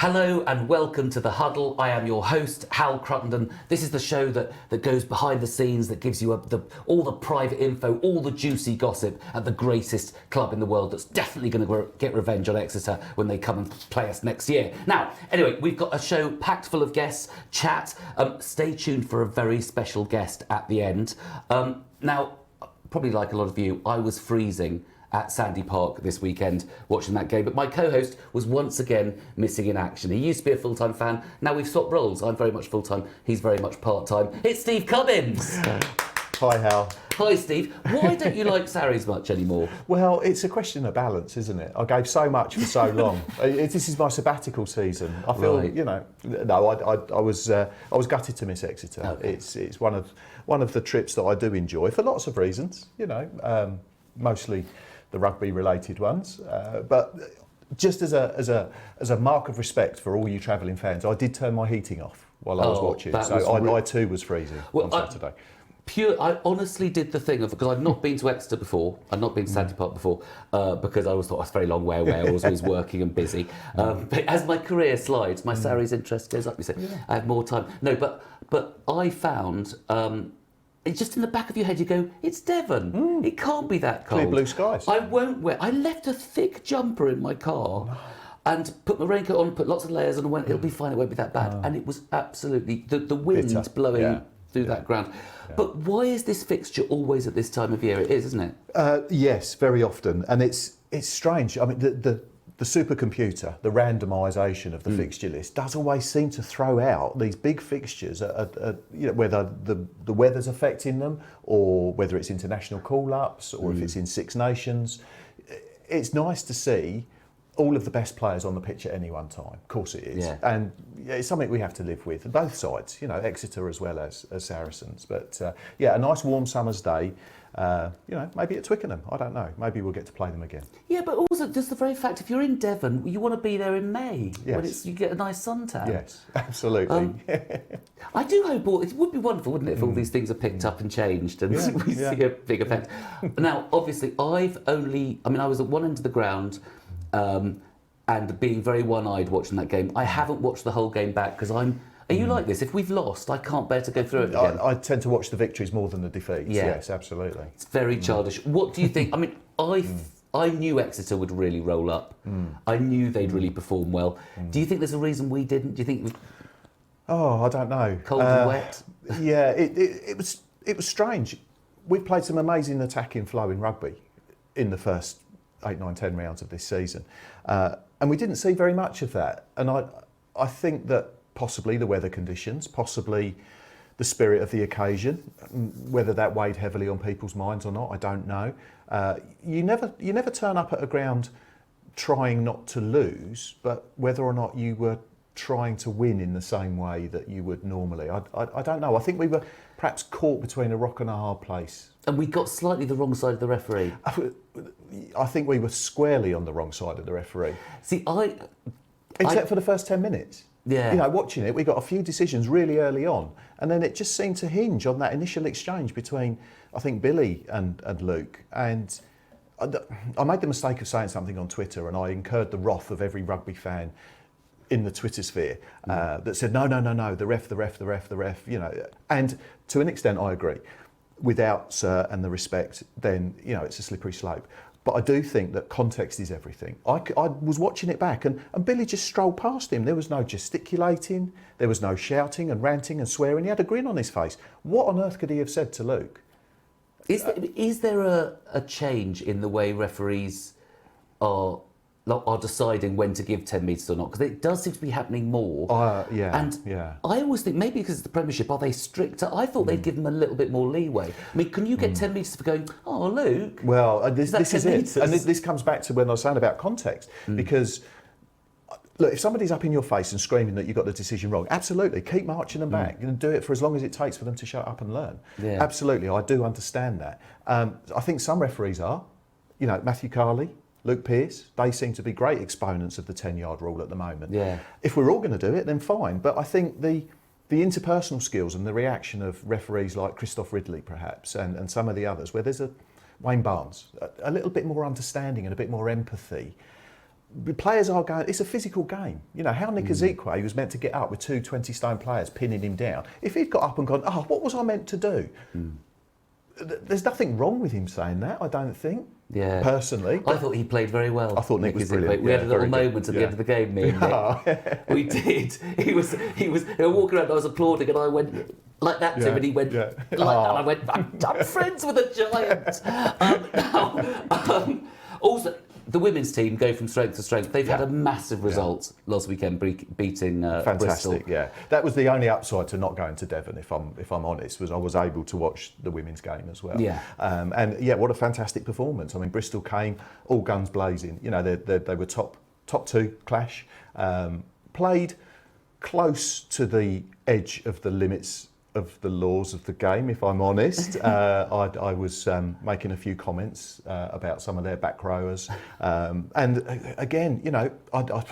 Hello and welcome to The Huddle. I am your host, Hal Cruttenden. This is the show that goes behind the scenes, that gives you all the private info, all the juicy gossip at the greatest club in the world that's definitely going to get revenge on Exeter when they come and play us next year. Now, anyway, we've got a show packed full of guests, chat. Stay tuned for a very special guest at the end. Now, probably like a lot of you, I was freezing at Sandy Park this weekend watching that game, but my co-host was once again missing in action. He used to be a full-time fan, now we've swapped roles. I'm very much full-time, he's very much part-time. It's Steve Cummins! Hi Hal. Hi Steve. Why don't you like Sarries much anymore? Well, it's a question of balance, isn't it? I gave so much for so long. This is my sabbatical season. I feel, Right. I was gutted to miss Exeter. Okay. It's one of the trips that I do enjoy for lots of reasons. Mostly the rugby-related ones, but just as a mark of respect for all you travelling fans, I did turn my heating off while I was watching. So I too was freezing on Saturday. I honestly did the thing of, because I'd not been to Exeter before, I'd not been to Sandy Park before, because I always thought, it's a very long way away, I was always working and busy. But as my career slides, my Sarries interest goes up, you say, I have more time. No, but I found, it's just in the back of your head, you go, it's Devon. It can't be that cold. Clear blue skies. I left a thick jumper in my car and put my raincoat on, put lots of layers on and went, it'll be fine, it won't be that bad. And it was absolutely, the wind Bitter. blowing through that ground. But why is this fixture always at this time of year? It is, isn't it? Yes, very often. And it's strange. I mean, the supercomputer, the randomisation of the fixture list does always seem to throw out these big fixtures, whether the weather's affecting them or whether it's international call-ups or if it's in Six Nations. It's nice to see all of the best players on the pitch at any one time. Of course it is. Yeah. And it's something we have to live with, both sides, Exeter as well as Saracens. But a nice warm summer's day, maybe at Twickenham, I don't know. Maybe we'll get to play them again. Yeah, but also just the very fact, if you're in Devon, you want to be there in May, when Yes. you get a nice suntan. Yes, absolutely. I do hope it would be wonderful, wouldn't it, if all these things are picked up and changed and we see a big effect. Now, obviously, I was at one end of the ground and being very one-eyed watching that game. I haven't watched the whole game back because Are you like this? If we've lost, I can't bear to go through it again. I tend to watch the victories more than the defeats. Yeah. Yes, absolutely. It's very childish. What do you think? I mean, I knew Exeter would really roll up. I knew they'd really perform well. Do you think there's a reason we didn't? Do you think it was Oh, I don't know. cold and wet? Yeah, it was strange. We've played some amazing attacking flow in rugby in the first 8, 9, 10 rounds of this season. And we didn't see very much of that. And I think that possibly the weather conditions, possibly the spirit of the occasion, whether that weighed heavily on people's minds or not, I don't know. You never turn up at a ground trying not to lose, but whether or not you were trying to win in the same way that you would normally. I don't know. I think we were perhaps caught between a rock and a hard place. And we got slightly the wrong side of the referee. I think we were squarely on the wrong side of the referee. See, Except for the first 10 minutes. Yeah. Watching it, we got a few decisions really early on, and then it just seemed to hinge on that initial exchange between, I think, Billy and Luke. And I made the mistake of saying something on Twitter, and I incurred the wrath of every rugby fan in the Twitter sphere that said, no, the ref. And to an extent, I agree. Without Sir and the respect, then, it's a slippery slope. But I do think that context is everything. I was watching it back and Billy just strolled past him. There was no gesticulating, there was no shouting and ranting and swearing. He had a grin on his face. What on earth could he have said to Luke? Is there a change in the way referees are deciding when to give 10 metres or not? Because it does seem to be happening more. I always think, maybe because it's the Premiership, are they stricter? I thought they'd give them a little bit more leeway. I mean, can you get 10 metres for going, oh, Luke? Well, this is 10 it. metres? And this comes back to when I was saying about context. Because, look, if somebody's up in your face and screaming that you got the decision wrong, absolutely, keep marching them back and do it for as long as it takes for them to shut up and learn. Yeah. Absolutely, I do understand that. I think some referees are. Matthew Carley, Luke Pearce, they seem to be great exponents of the 10-yard rule at the moment. Yeah. If we're all going to do it, then fine. But I think the interpersonal skills and the reaction of referees like Christoph Ridley, perhaps, and some of the others, where there's Wayne Barnes, a little bit more understanding and a bit more empathy, players are going. It's a physical game. You know how Nick Ezekwe was meant to get up with two 20-stone players pinning him down. If he'd got up and gone, oh, what was I meant to do? There's nothing wrong with him saying that. I don't think. Yeah. Personally, I thought he played very well. I thought Nick was brilliant. We had a little very good. moment at the end of the game, me and Nick. We did. He was they were walking around, I was applauding, and I went like that to him, and he went like that, and I went, I'm friends with a giant. Also, the women's team go from strength to strength. They've had a massive result last weekend, beating Fantastic, Bristol. yeah. That was the only upside to not going to Devon, if I'm honest, was I was able to watch the women's game as well. Yeah. And yeah, what a fantastic performance. I mean, Bristol came all guns blazing. You know, they were top two clash. Played close to the edge of the limits of the laws of the game, if I'm honest. I was making a few comments about some of their back rowers. And again, you know, I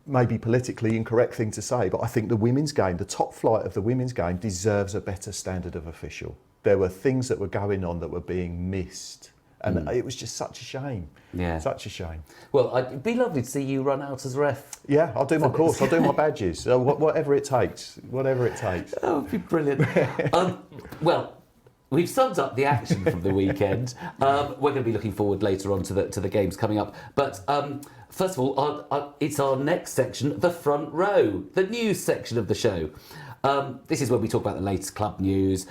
maybe politically incorrect thing to say, but I think the women's game, the top flight of the women's game, deserves a better standard of official. There were things that were going on that were being missed. And it was just such a shame. Yeah. Such a shame. Well, it'd be lovely to see you run out as ref. Yeah, I'll do my course. I'll do my badges. Whatever it takes. Whatever it takes. That would be brilliant. Well, we've summed up the action from the weekend. We're going to be looking forward later on to the games coming up. But first of all, it's our next section, the front row, the news section of the show. This is where we talk about the latest club news.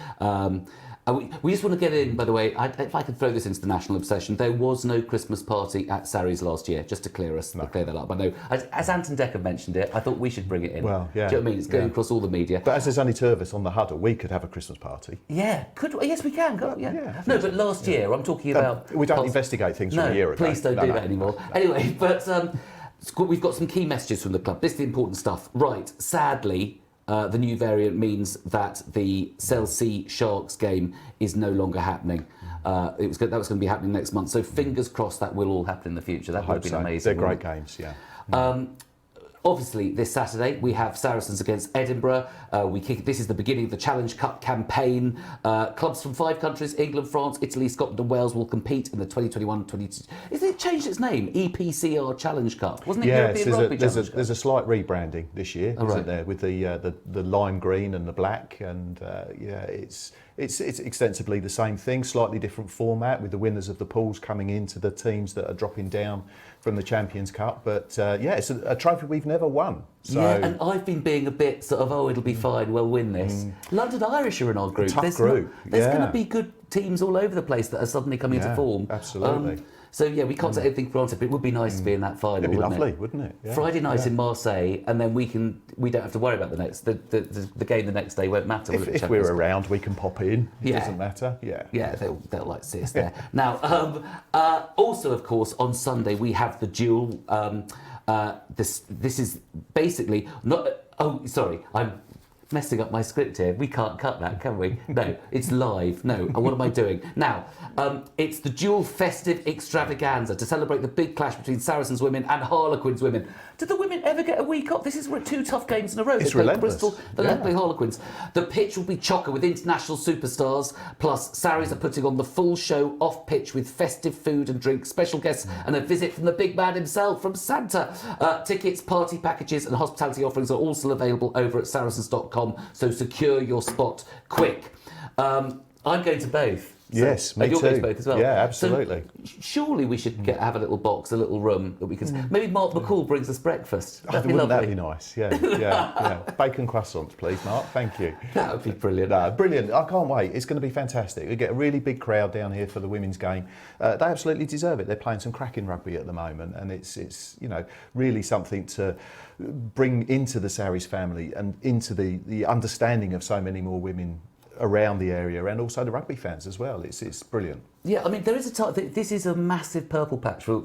We just want to get in, by the way, if I could throw this into the national obsession, there was no Christmas party at Sarries last year, just to clear that up. I know, as Anton Decker mentioned it, I thought we should bring it in. Well, yeah. Do you know what I mean? It's going across all the media. But as there's only two of us on the huddle, we could have a Christmas party. Yeah, yes, we can. Yeah, no, but last year, I'm talking about... We don't investigate things from a year ago. Please don't do that anymore. No. Anyway, but we've got some key messages from the club. This is the important stuff. Right, sadly... the new variant means that the Chelsea Sharks game is no longer happening. That was going to be happening next month. So fingers crossed that will all happen in the future. That would have been amazing. They're great games, yeah. Obviously, this Saturday we have Saracens against Edinburgh. This is the beginning of the Challenge Cup campaign. Clubs from 5 countries, England, France, Italy, Scotland and Wales will compete in the 2021-22... Is it changed its name? EPCR Challenge Cup. Wasn't it European Rugby Challenge Cup? There's a slight rebranding this year, isn't there, with the lime green and the black. And it's extensively the same thing, slightly different format with the winners of the pools coming into the teams that are dropping down from the Champions Cup. But it's a trophy we've never won. So, yeah, and I've been being a bit sort of, it'll be fine, we'll win this. London Irish are in our group. Tough group. There's going to be good teams all over the place that are suddenly coming into form. Absolutely. So yeah, we can't take anything for granted, but it would be nice to be in that final. It'd be lovely, wouldn't it? Yeah. Friday night in Marseille, and then we don't have to worry about the game the next day won't matter. If we're around, we can pop in. It doesn't matter. Yeah, they'll like see us there. Now, also of course on Sunday we have the duel. This is basically not. Oh, sorry, I'm messing up my script here. We can't cut that, can we? No, it's live. No, what am I doing? Now, it's the dual festive extravaganza to celebrate the big clash between Saracens women and Harlequins women. Did the women ever get a week off? This is 2 tough games in a row. It's they play relentless. Bristol, they play Harlequins. The pitch will be chocker with international superstars, plus Sarries are putting on the full show off pitch with festive food and drink, special guests and a visit from the big man himself, from Santa. Tickets, party packages and hospitality offerings are also available over at saracens.com, so secure your spot quick. I'm going to both. Yes, me you're too. going to both as well. Yeah, absolutely. So surely we should have a little box, a little room that we can. Maybe Mark McCall brings us breakfast. That'd be lovely. That be nice? Yeah. Bacon croissants, please, Mark. Thank you. That would be brilliant. No, brilliant. I can't wait. It's going to be fantastic. We get a really big crowd down here for the women's game. They absolutely deserve it. They're playing some cracking rugby at the moment, and it's really something to bring into the Sarries family and into the understanding of so many more women around the area, and also the rugby fans as well. It's brilliant. Yeah, I mean, there is a time. This is a massive purple patch for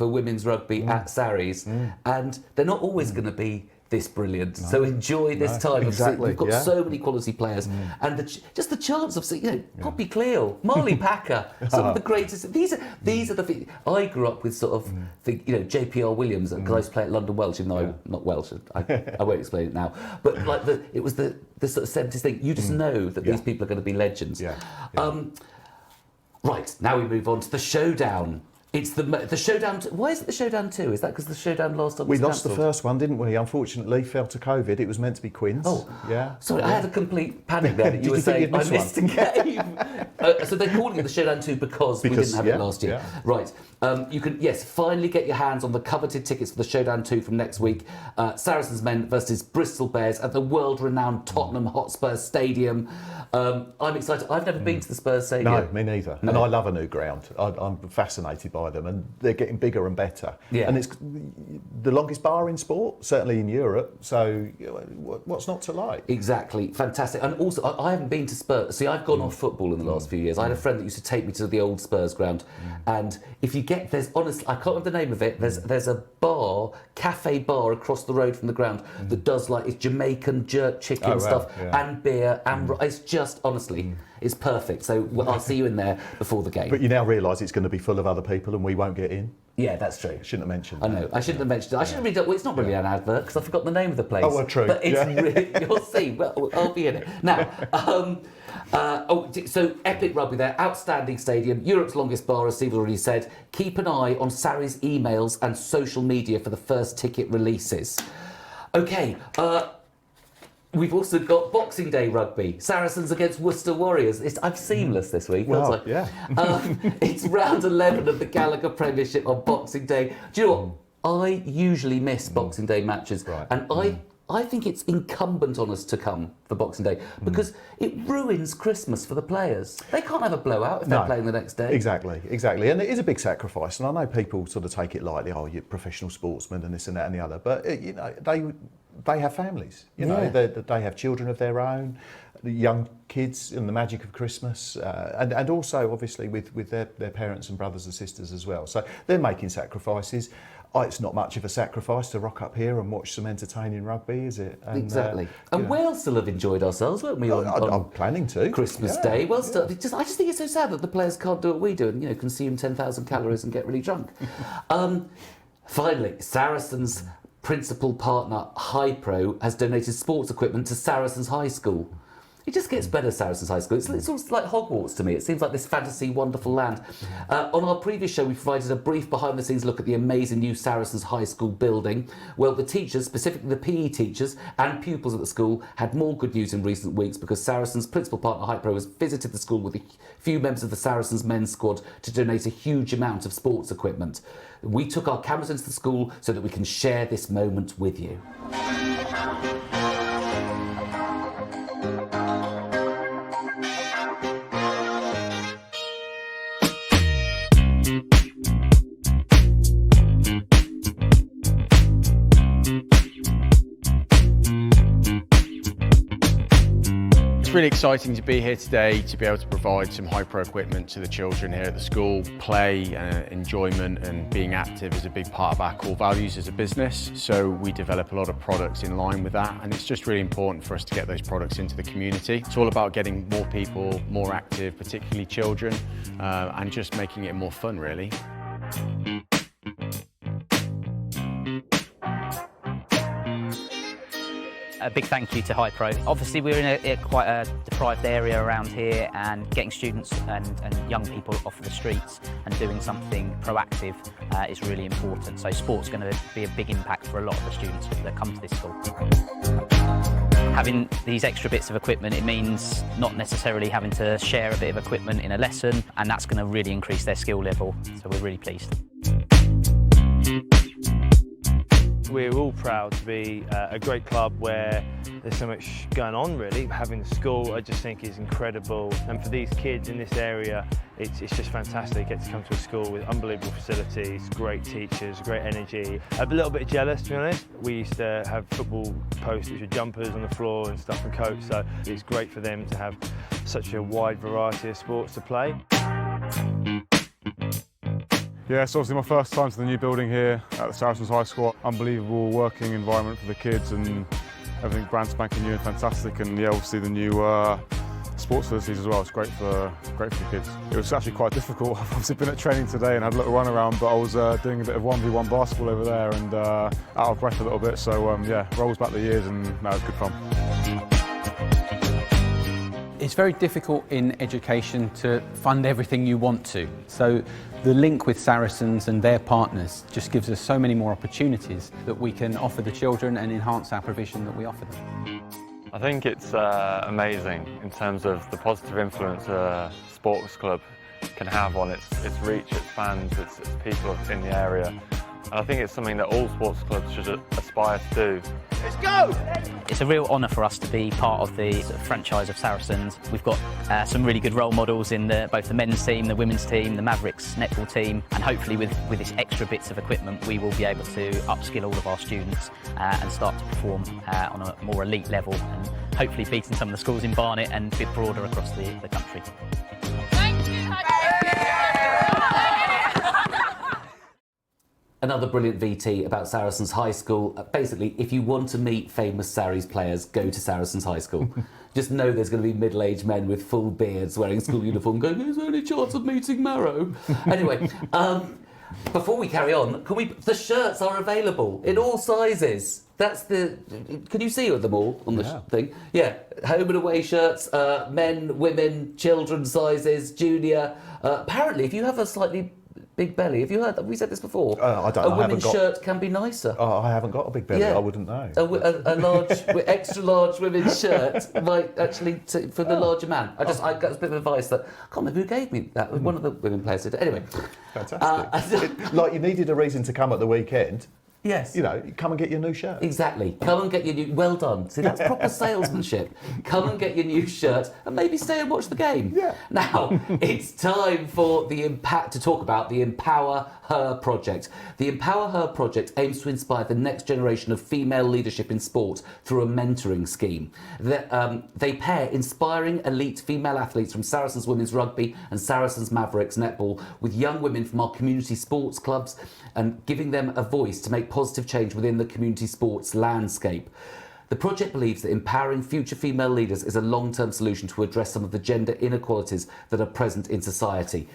women's rugby at Sarries, and they're not always going to be this brilliant. No. So enjoy this time. Exactly. We've got so many quality players, and just the chance of seeing, Poppy Cleal, Marley Packer, some of the greatest. These are the things. I grew up with sort of JPR Williams, because I used to play at London Welsh, even though I'm not Welsh. I won't explain it now. But like it was the sort of 70s thing. You just know that these people are going to be legends. Yeah. Right, now we move on to the showdown. It's the Showdown. Why is it the Showdown 2? Is that because the Showdown last time We was lost the cancelled? first one, didn't we? Unfortunately, fell to COVID. It was meant to be Quins. Oh, yeah. Sorry, I had a complete panic there that Did you were you think saying you'd I missed missed a game. So they're calling it the Showdown 2 because we didn't have it last year. Yeah. Right. You can, finally get your hands on the coveted tickets for the Showdown 2 from next week. Saracens men versus Bristol Bears at the world-renowned Tottenham Hotspur Stadium. I'm excited. I've never been to the Spurs Stadium. No, me neither. No. And I love a new ground. I'm fascinated by them, and they're getting bigger and better. Yeah. And it's the longest bar in sport, certainly in Europe. So what's not to like? Exactly, fantastic. And also, I haven't been to Spurs. See, I've gone off football in the last few years. I had a friend that used to take me to the old Spurs ground, and if you get, there's honestly, I can't remember the name of it. There's a bar, cafe bar across the road from the ground that does like it's Jamaican jerk chicken stuff and beer and it's just honestly, it's perfect. So I'll see you in there before the game. But you now realise it's going to be full of other people, and we won't get in. Yeah, that's true. Shouldn't have mentioned. I know. I shouldn't have mentioned it. I should have read. Well, it's not really an advert because I forgot the name of the place. Oh, well, true. But it's really. You'll see. Well, I'll be in it now. So epic rugby there. Outstanding stadium. Europe's longest bar, as Steve already said. Keep an eye on Sarri's emails and social media for the first ticket releases. Okay. We've also got Boxing Day rugby. Saracens against Worcester Warriors. I'm seamless this week. Well, aren't I? It's round 11 of the Gallagher Premiership on Boxing Day. Do you know what? I usually miss Boxing Day matches. Right. And I think it's incumbent on us to come for Boxing Day because it ruins Christmas for the players. They can't have a blowout if they're playing the next day. Exactly. And it is a big sacrifice. And I know people sort of take it lightly, you're professional sportsmen and this and that and the other. But, they have families, they have children of their own, young kids, and the magic of Christmas, and also obviously with their parents and brothers and sisters as well. So they're making sacrifices. It's not much of a sacrifice to rock up here and watch some entertaining rugby, is it? And, Exactly. And we'll still have enjoyed ourselves, won't we? I'm planning to. Christmas Day. Well, still, I just think it's so sad that the players can't do what we do and consume 10,000 calories and get really drunk. Finally, Saracens' principal partner Hypro has donated sports equipment to Saracens High School. It just gets better, Saracens High School. It's almost like Hogwarts to me. It seems like this fantasy, wonderful land. On our previous show, we provided a brief behind-the-scenes look at the amazing new Saracens High School building. Well, the teachers, specifically the PE teachers and pupils at the school, had more good news in recent weeks because Saracens' principal partner Hypro has visited the school with a few members of the Saracens men's squad to donate a huge amount of sports equipment. We took our cameras into the school so that we can share this moment with you. It's really exciting to be here today to be able to provide some Hypro equipment to the children here at the school. Play, enjoyment and being active is a big part of our core values as a business, so we develop a lot of products in line with that, and it's just really important for us to get those products into the community. It's all about getting more people more active, particularly children, and just making it more fun really. A big thank you to Hypro. Obviously we're in quite a deprived area around here, and getting students and young people off the streets and doing something proactive is really important. So sport's going to be a big impact for a lot of the students that come to this school. Having these extra bits of equipment, it means not necessarily having to share a bit of equipment in a lesson, and that's going to really increase their skill level. So we're really pleased. We're all proud to be a great club where there's so much going on really. Having the school I just think is incredible, and for these kids in this area it's just fantastic. Get to come to a school with unbelievable facilities, great teachers, great energy. I'm a little bit jealous to be honest. We used to have football posts which were jumpers on the floor and stuff and coats, so it's great for them to have such a wide variety of sports to play. Yeah, it's obviously my first time to the new building here at the Saracens High School. Unbelievable working environment for the kids and everything brand spanking new and fantastic. And yeah, obviously the new sports facilities as well. It's great for the kids. It was actually quite difficult. I've obviously been at training today and had a little run around, but I was doing a bit of 1v1 basketball over there and out of breath a little bit. So yeah, rolls back the years and now it's good fun. It's very difficult in education to fund everything you want to. So the link with Saracens and their partners just gives us so many more opportunities that we can offer the children and enhance our provision that we offer them. I think it's amazing in terms of the positive influence a sports club can have on its reach, its fans, its people in the area. And I think it's something that all sports clubs should aspire to do. Let's go! It's a real honour for us to be part of the franchise of Saracens. We've got some really good role models in both the men's team, the women's team, the Mavericks netball team, and hopefully with this extra bits of equipment we will be able to upskill all of our students and start to perform on a more elite level, and hopefully beating some of the schools in Barnet and a bit broader across the country. Another brilliant VT about Saracens High School. Basically, if you want to meet famous Sarries players, go to Saracens High School. Just know there's going to be middle-aged men with full beards wearing school uniform going, is there any chance of meeting Marrow? Anyway, before we carry on, the shirts are available in all sizes. That's can you see them all on the thing? Yeah, home and away shirts, men, women, children sizes, junior. Apparently, if you have a slightly big belly, have you heard that? We said this before. I don't. A women's shirt can be nicer. Oh, I haven't got a big belly. Yeah. I wouldn't know. A large, extra large women's shirt might actually for the larger man. I got a bit of advice that I can't remember who gave me that. One of the women players did. Anyway, fantastic. Like you needed a reason to come at the weekend. Yes. You know, come and get your new shirt. Exactly. Come and get your new... Well done. See, that's proper salesmanship. Come and get your new shirt and maybe stay and watch the game. Yeah. Now, it's time for to talk about the Empower Her project. The Empower Her project aims to inspire the next generation of female leadership in sport through a mentoring scheme. They pair inspiring elite female athletes from Saracens Women's Rugby and Saracens Mavericks Netball with young women from our community sports clubs and giving them a voice to make positive change within the community sports landscape. The project believes that empowering future female leaders is a long-term solution to address some of the gender inequalities that are present in society.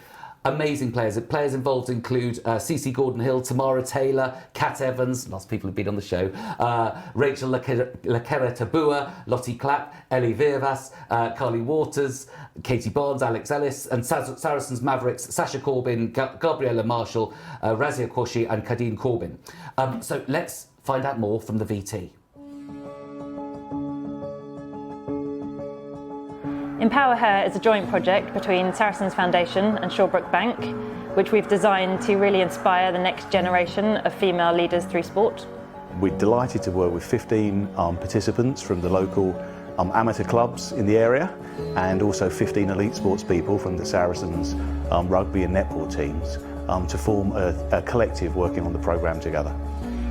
Amazing players. Players involved include CeCe Gordon-Hill, Tamara Taylor, Kat Evans, lots of people who've been on the show, Rachel Lakera-Tabua, Lottie Clapp, Ellie Virvas, Carly Waters, Katie Barnes, Alex Ellis, and Saracens Mavericks, Sasha Corbin, Gabriella Marshall, Razia Qureshi and Kadeen Corbin. So let's find out more from the VT. Empower Her is a joint project between Saracens Foundation and Shawbrook Bank, which we've designed to really inspire the next generation of female leaders through sport. We're delighted to work with 15 participants from the local amateur clubs in the area, and also 15 elite sports people from the Saracens rugby and netball teams to form a collective working on the programme together.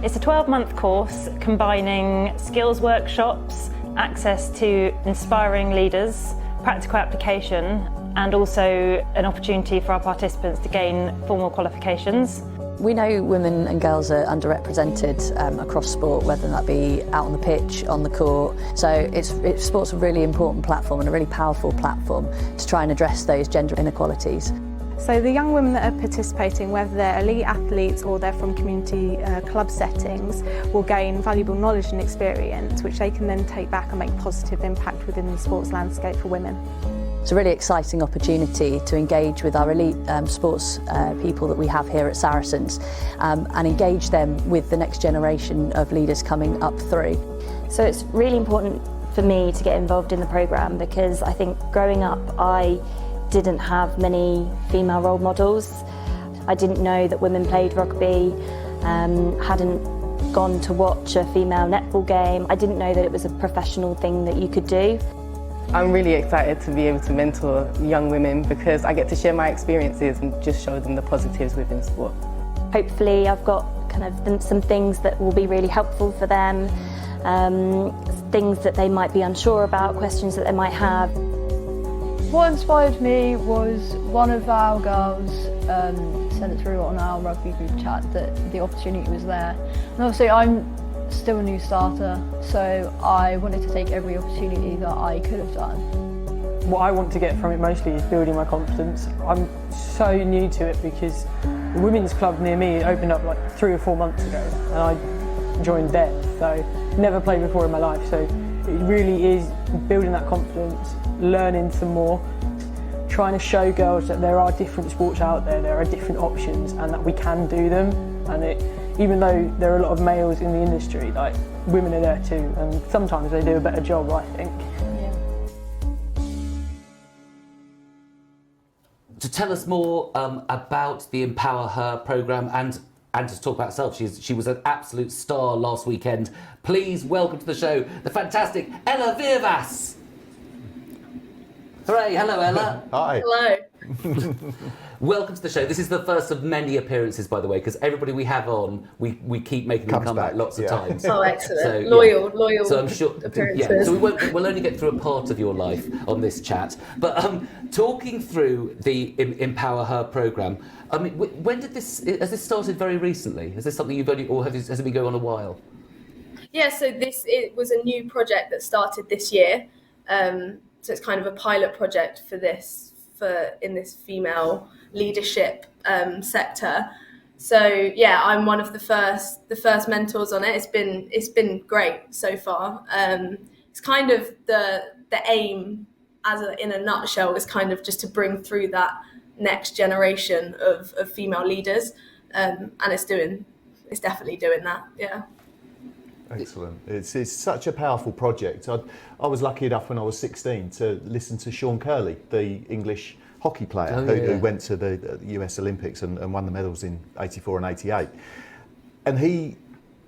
It's a 12-month course combining skills workshops, access to inspiring leaders, practical application, and also an opportunity for our participants to gain formal qualifications. We know women and girls are underrepresented across sport, whether that be out on the pitch, on the court. So sport's a really important platform and a really powerful platform to try and address those gender inequalities. So the young women that are participating, whether they're elite athletes or they're from community club settings, will gain valuable knowledge and experience which they can then take back and make positive impact within the sports landscape for women. It's a really exciting opportunity to engage with our elite sports people that we have here at Saracens and engage them with the next generation of leaders coming up through. So it's really important for me to get involved in the programme because I think growing up I didn't have many female role models. I didn't know that women played rugby, hadn't gone to watch a female netball game. I didn't know that it was a professional thing that you could do. I'm really excited to be able to mentor young women because I get to share my experiences and just show them the positives within sport. Hopefully I've got kind of some things that will be really helpful for them, things that they might be unsure about, questions that they might have. What inspired me was one of our girls sent it through on our rugby group chat that the opportunity was there. And obviously I'm still a new starter, so I wanted to take every opportunity that I could have done. What I want to get from it mostly is building my confidence. I'm so new to it because the women's club near me opened up like 3 or 4 months ago and I joined there, so never played before in my life, so it really is building that confidence, learning some more, trying to show girls that there are different sports out there, there are different options, and that we can do them. And even though there are a lot of males in the industry, like, women are there too, and sometimes they do a better job, I think. To tell us more about the Empower Her programme and to talk about herself, she was an absolute star last weekend. Please welcome to the show the fantastic Ella Viervas. Hooray, hello Ella. Hi. Hello. Welcome to the show. This is the first of many appearances, by the way, because everybody we have on, we keep making them come back lots of times. Oh, excellent. So, loyal so I'm sure, appearances. so we'll only get through a part of your life on this chat. But talking through the Empower Her programme, I mean, when did has this started very recently? Is this something you've only, or has it been going on a while? Yeah, so it was a new project that started this year. So it's kind of a pilot project in this female leadership sector. So yeah, I'm one of the first mentors on it. It's been great so far. It's kind of the aim, in a nutshell, is kind of just to bring through that next generation of female leaders, and it's definitely doing that. Yeah. Excellent. It's such a powerful project. I was lucky enough when I was 16 to listen to Sean Curley, the English hockey player who went to the US Olympics and won the medals in 84 and 88. And he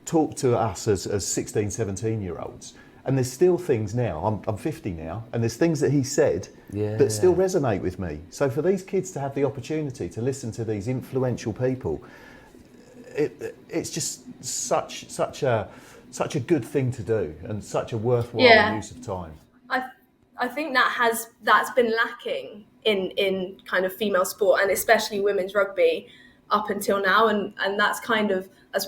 talked to us as 16, 17-year-olds. And there's still things now, I'm 50 now, and there's things that he said that still resonate with me. So for these kids to have the opportunity to listen to these influential people, it's just such a good thing to do, and such a worthwhile use of time. I think that's been lacking in kind of female sport, and especially women's rugby up until now, and that's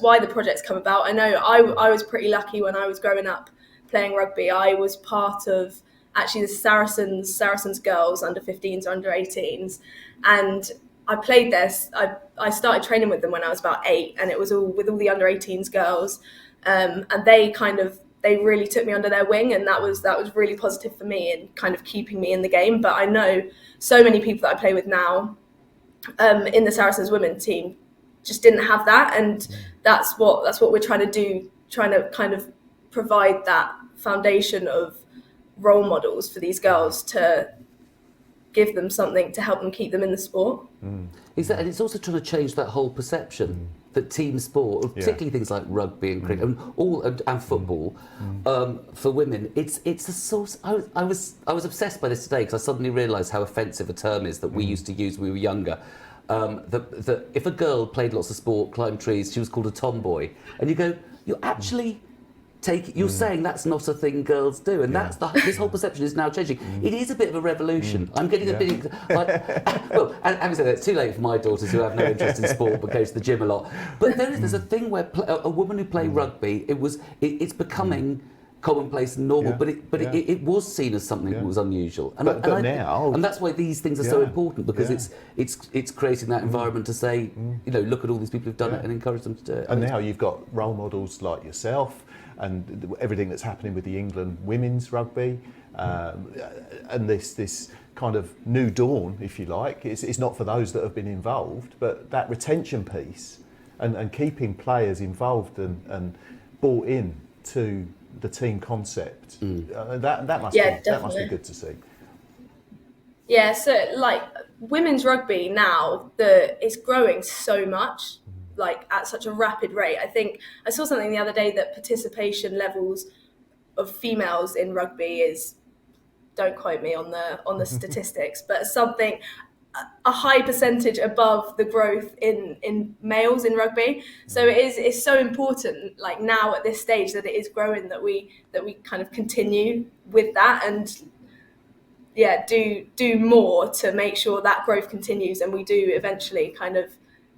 why the project's come about. I know I was pretty lucky when I was growing up playing rugby. I was part of actually the Saracens girls under 15s, under 18s, and I played this. I started training with them when I was about 8, and it was all with all the under 18s girls, and they really took me under their wing, and that was really positive for me and kind of keeping me in the game. But I know so many people that I play with now in the Saracens women team just didn't have that, and that's what we're trying to do, trying to kind of provide that foundation of role models for these girls to give them something to help them keep them in the sport. Exactly, and it's also trying to change that whole perception that team sport, particularly things like rugby and cricket and football, for women, it's a source. I was obsessed by this today because I suddenly realised how offensive a term is that we used to use when we were younger. That if a girl played lots of sport, climbed trees, she was called a tomboy, and you go, you're actually you're saying that's not a thing girls do, and that's this whole perception is now changing. It is a bit of a revolution. I'm getting a bit well, and having said that, it's too late for my daughters who have no interest in sport but go to the gym a lot. But there's a thing where a woman who played rugby, it's becoming commonplace and normal, but it was seen as something that was unusual. And and that's why these things are so important, because it's creating that environment to say, look at all these people who've done it and encourage them to do it. And now you've got role models like yourself, and everything that's happening with the England women's rugby, and this kind of new dawn, if you like. It's not for those that have been involved, but that retention piece and keeping players involved and bought in to the team concept, that must be good to see. Yeah, so like women's rugby now, it's growing so much, like at such a rapid rate. I think I saw something the other day that participation levels of females in rugby is, don't quote me on the statistics, but something a high percentage above the growth in males in rugby. So it's so important, like now at this stage, that it is growing, that we kind of continue with that and do more to make sure that growth continues, and we do eventually kind of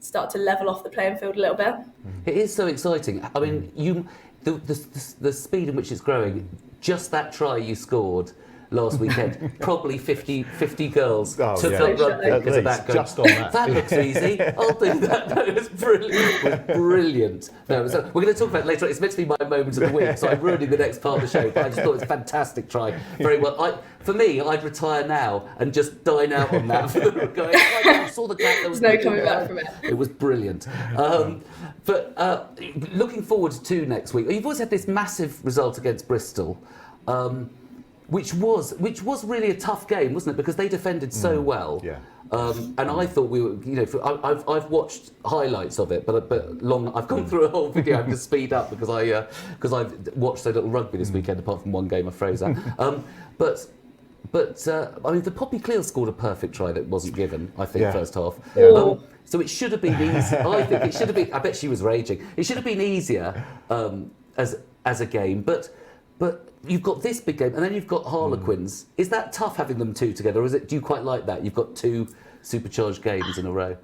start to level off the playing field a little bit. It is so exciting. I mean, the speed in which it's growing, just that try you scored last weekend. Probably 50 girls took up rugby because of that. Just on that. That looks easy. I'll do that. No, it was brilliant. It was brilliant. No, so we're going to talk about it later on. It's meant to be my moment of the week, so I'm ruining the next part of the show. But I just thought it was a fantastic try. Very well. For me, I'd retire now and just dine out on that. I saw the gap. There was no coming back from it. It was brilliant. But looking forward to next week, you've always had this massive result against Bristol, which was really a tough game, wasn't it? Because they defended so well. Yeah. And I thought we were, I've watched highlights of it, but I've gone through a whole video. I'm just speed up because I've watched so little rugby this weekend, apart from one game I froze at. But I mean, the Poppy Cleal scored a perfect try that wasn't given, I think, first half. Yeah. So it should have been easy. I think it should have been. I bet she was raging. It should have been easier as a game. But you've got this big game, and then you've got Harlequins. Is that tough having them two together, or do you quite like that? You've got two supercharged games in a row.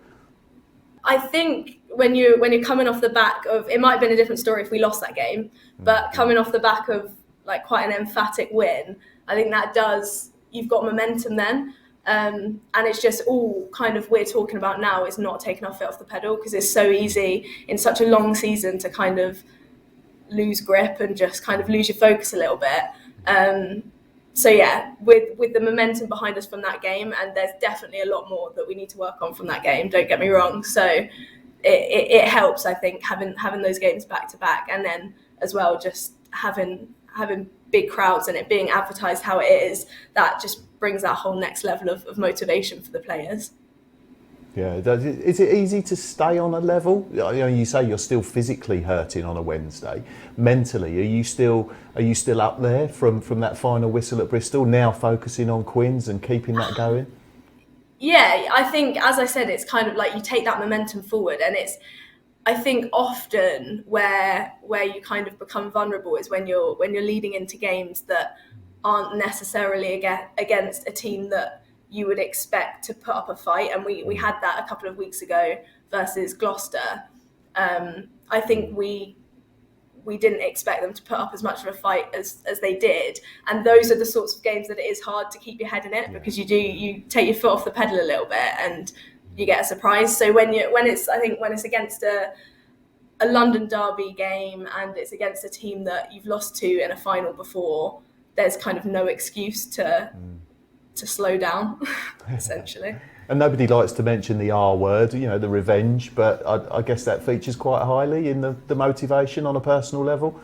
I think when you're coming off the back of, it might have been a different story if we lost that game, but coming off the back of like quite an emphatic win, I think you've got momentum then. And it's just all kind of we're talking about now is not taking our foot off the pedal, because it's so easy in such a long season to kind of lose grip and just kind of lose your focus a little bit. So yeah, with the momentum behind us from that game, and there's definitely a lot more that we need to work on from that game, don't get me wrong. So it helps, I think, having those games back to back, and then as well just having big crowds and it being advertised how it is, that just brings that whole next level of motivation for the players. Yeah, is it easy to stay on a level? You say you're still physically hurting on a Wednesday. Mentally, are you still up there from that final whistle at Bristol, now focusing on Quins and keeping that going? Yeah, I think, as I said, it's kind of like you take that momentum forward, and it's, I think often where you kind of become vulnerable is when you're leading into games that aren't necessarily against a team that you would expect to put up a fight, and we had that a couple of weeks ago versus Gloucester. I think we didn't expect them to put up as much of a fight as they did, and those are the sorts of games that it is hard to keep your head in it, because you take your foot off the pedal a little bit and you get a surprise. So when it's against a London derby game and it's against a team that you've lost to in a final before, there's kind of no excuse to slow down, essentially. And nobody likes to mention the R word, the revenge, but I guess that features quite highly in the motivation on a personal level.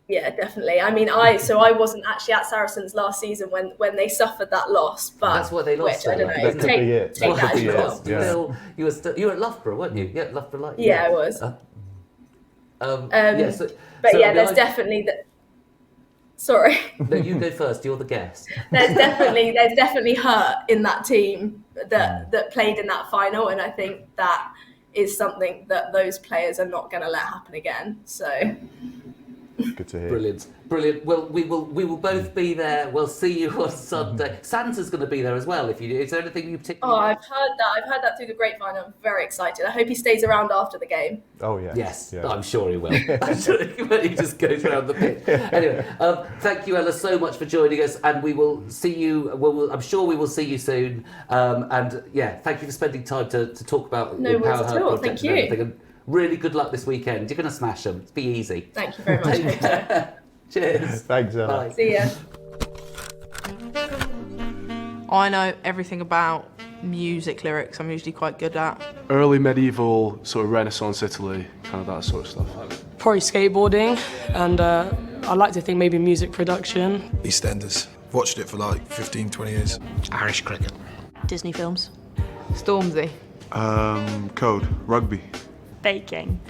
Yeah, definitely. I mean, I wasn't actually at Saracens last season when they suffered that loss, but that's why they lost. Which, I don't know. Take that as well. Yeah. You were at Loughborough, weren't you? Yeah, Loughborough Light. Yeah, I was. There's definitely that. Sorry. No, you go first. You're the guest. There's definitely hurt in that team that played in that final, and I think that is something that those players are not going to let happen again. So. Good to hear. Brilliant. Well, we will both be there. We'll see you on Sunday. Santa's going to be there as well. Is there anything you particularly? Oh, I've heard that through the grapevine. I'm very excited. I hope he stays around after the game. Oh yeah. Yes, yeah. I'm sure he will. I'm sure he just goes around the pitch. Anyway, thank you, Ella, so much for joining us, and we will see you. I'm sure we will see you soon. And yeah, thank you for spending time to talk about No worries at all. Thank you. And really good luck this weekend. You're going to smash them. Be easy. Thank you very much. Cheers. Thanks, Ella. Bye. See ya. I know everything about music lyrics. I'm usually quite good at. Early medieval, sort of Renaissance Italy, kind of that sort of stuff. Probably skateboarding, and I like to think maybe music production. EastEnders. Watched it for like 15, 20 years. Irish cricket. Disney films. Stormzy. Code. Rugby. Baking.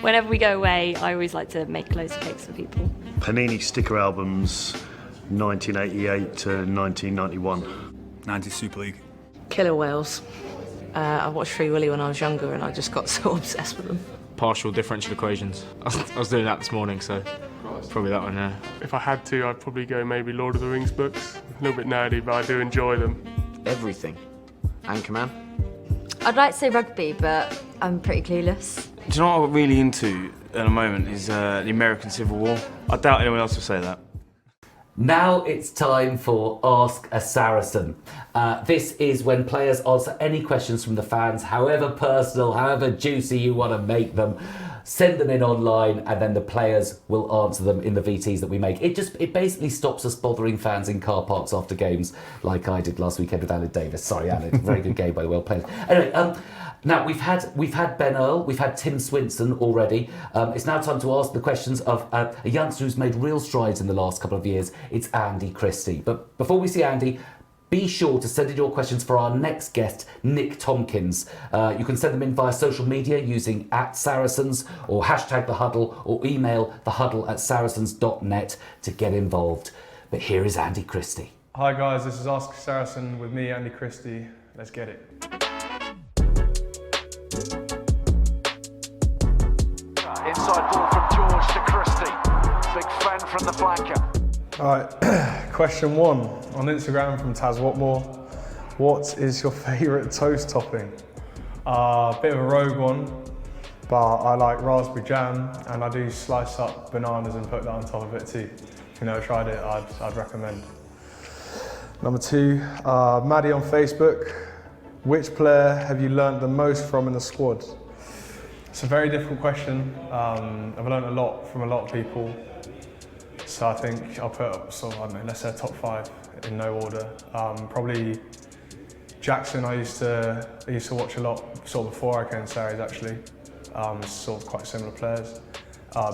Whenever we go away, I always like to make loads of cakes for people. Panini sticker albums, 1988 to 1991. 90s Super League. Killer whales. I watched Free Willy when I was younger, and I just got so obsessed with them. Partial differential equations. I was doing that this morning, so probably that one, yeah. If I had to, I'd probably go maybe Lord of the Rings books. A little bit nerdy, but I do enjoy them. Everything. Anchorman. I'd like to say rugby, but I'm pretty clueless. Do you know what I'm really into at the moment is the American Civil War. I doubt anyone else will say that. Now it's time for Ask a Saracen. This is when players answer any questions from the fans, however personal, however juicy you want to make them. Send them in online and then the players will answer them in the VTs that we make. It basically stops us bothering fans in car parks after games like I did last weekend with Aled Davis. Sorry, Aled, very good game by the well played. Anyway, now we've had Ben Earl, we've had Tim Swinson already. It's now time to ask the questions of a youngster who's made real strides in the last couple of years. It's Andy Christie. But before we see Andy, be sure to send in your questions for our next guest, Nick Tompkins. You can send them in via social media using @Saracens or #TheHuddle or email thehuddle@saracens.net to get involved. But here is Andy Christie. Hi guys, this is Ask Saracen with me, Andy Christie. Let's get it. Inside ball from George to Christie. Big fend from the flanker. Alright, question 1 on Instagram from Taz Watmore. What is your favourite toast topping? Bit of a rogue one, but I like raspberry jam and I do slice up bananas and put that on top of it too. If you've never tried it, I'd recommend. Number 2, Maddie on Facebook. Which player have you learnt the most from in the squad? It's a very difficult question. I've learnt a lot from a lot of people. So I think I'll put up sort of, I don't know, let's say top 5 in no order. Probably Jackson, I used to watch a lot sort of before I came to Sarries actually. Sort of quite similar players.